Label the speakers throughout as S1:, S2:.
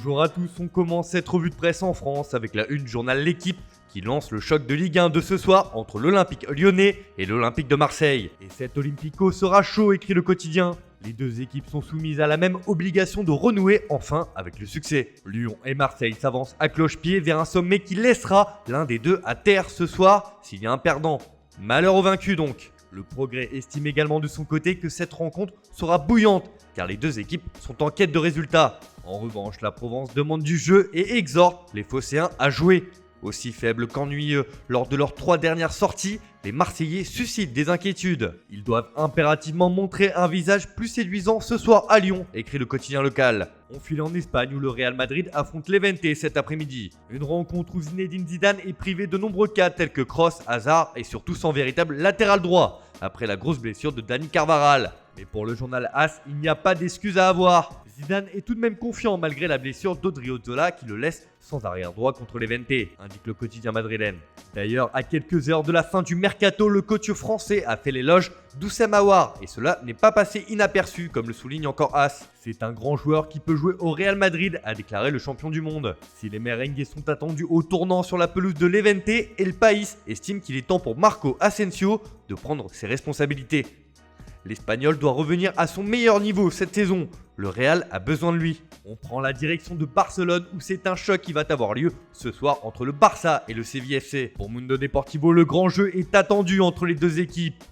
S1: Bonjour à tous, on commence cette revue de presse en France avec la une journal L'Équipe qui lance le choc de Ligue 1 de ce soir entre l'Olympique lyonnais et l'Olympique de Marseille. Et cet Olympico sera chaud, écrit le quotidien. Les deux équipes sont soumises à la même obligation de renouer enfin avec le succès. Lyon et Marseille s'avancent à cloche-pied vers un sommet qui laissera l'un des deux à terre ce soir s'il y a un perdant. Malheur aux vaincus donc. Le Progrès estime également de son côté que cette rencontre sera bouillante car les deux équipes sont en quête de résultats. En revanche, la Provence demande du jeu et exhorte les Phocéens à jouer. Aussi faibles qu'ennuyeux lors de leurs 3 dernières sorties, les Marseillais suscitent des inquiétudes. Ils doivent impérativement montrer un visage plus séduisant ce soir à Lyon, écrit le quotidien local. On file en Espagne où le Real Madrid affronte l'Levante cet après-midi. Une rencontre où Zinedine Zidane est privé de nombreux cas tels que Kroos, Hazard et surtout son véritable latéral droit, après la grosse blessure de Dani Carvajal. Mais pour le journal AS, il n'y a pas d'excuse à avoir. Zidane est tout de même confiant malgré la blessure d'Odriozola qui le laisse sans arrière-droit contre l'Levante, indique le quotidien madrilène. D'ailleurs, à quelques heures de la fin du mercato, le coach français a fait l'éloge d'Oussem Aouar et cela n'est pas passé inaperçu comme le souligne encore AS. C'est un grand joueur qui peut jouer au Real Madrid, a déclaré le champion du monde. Si les merengues sont attendus au tournant sur la pelouse de l'Levante, El País estime qu'il est temps pour Marco Asensio de prendre ses responsabilités. L'Espagnol doit revenir à son meilleur niveau cette saison. Le Real a besoin de lui. On prend la direction de Barcelone où c'est un choc qui va avoir lieu ce soir entre le Barça et le Séville FC. Pour Mundo Deportivo, le grand jeu est attendu entre les deux équipes.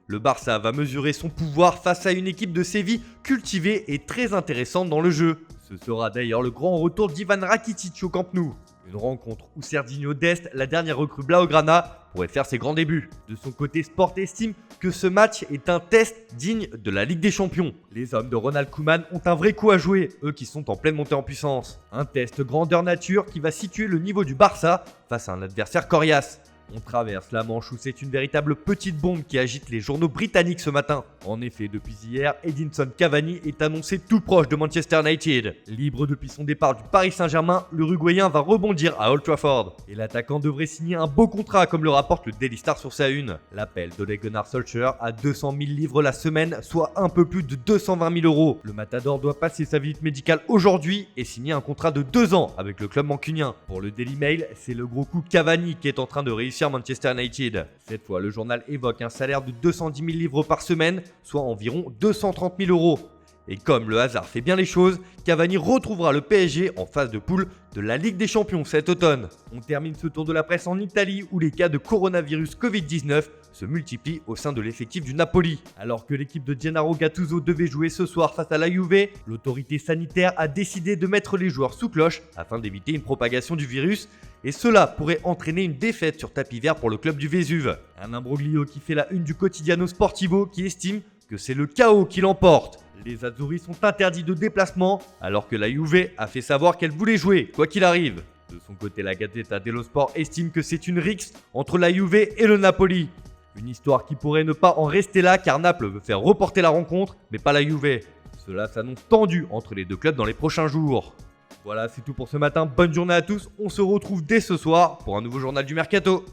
S1: Le Barça va mesurer son pouvoir face à une équipe de Séville cultivée et très intéressante dans le jeu. Ce sera d'ailleurs le grand retour d'Ivan Rakitic au Camp Nou. Une rencontre où Serginho Dest, la dernière recrue Blaugrana, pourrait faire ses grands débuts. De son côté, Sport estime que ce match est un test digne de la Ligue des Champions. Les hommes de Ronald Koeman ont un vrai coup à jouer, eux qui sont en pleine montée en puissance. Un test grandeur nature qui va situer le niveau du Barça face à un adversaire coriace. On traverse la Manche où c'est une véritable petite bombe qui agite les journaux britanniques ce matin. En effet, depuis hier, Edinson Cavani est annoncé tout proche de Manchester United. Libre depuis son départ du Paris Saint-Germain, l'Uruguayen va rebondir à Old Trafford. Et l'attaquant devrait signer un beau contrat comme le rapporte le Daily Star sur sa une. L'appel d'Ole Gunnar Solskjaer à 200 000 livres la semaine, soit un peu plus de 220 000 euros. Le Matador doit passer sa visite médicale aujourd'hui et signer un contrat de 2 ans avec le club mancunien. Pour le Daily Mail, c'est le gros coup Cavani qui est en train de réussir Manchester United. Cette fois, le journal évoque un salaire de 210 000 livres par semaine, soit environ 230 000 euros. Et comme le hasard fait bien les choses, Cavani retrouvera le PSG en phase de poule de la Ligue des Champions cet automne. On termine ce tour de la presse en Italie où les cas de coronavirus Covid-19 se multiplient au sein de l'effectif du Napoli. Alors que l'équipe de Gennaro Gattuso devait jouer ce soir face à la Juve, l'autorité sanitaire a décidé de mettre les joueurs sous cloche afin d'éviter une propagation du virus et cela pourrait entraîner une défaite sur tapis vert pour le club du Vésuve. Un imbroglio qui fait la une du Quotidiano Sportivo qui estime que c'est le chaos qui l'emporte. Les Azzurri sont interdits de déplacement alors que la Juve a fait savoir qu'elle voulait jouer, quoi qu'il arrive. De son côté, la Gazzetta dello Sport estime que c'est une rixe entre la Juve et le Napoli. Une histoire qui pourrait ne pas en rester là car Naples veut faire reporter la rencontre, mais pas la Juve. Cela s'annonce tendu entre les deux clubs dans les prochains jours. Voilà, c'est tout pour ce matin. Bonne journée à tous. On se retrouve dès ce soir pour un nouveau journal du Mercato.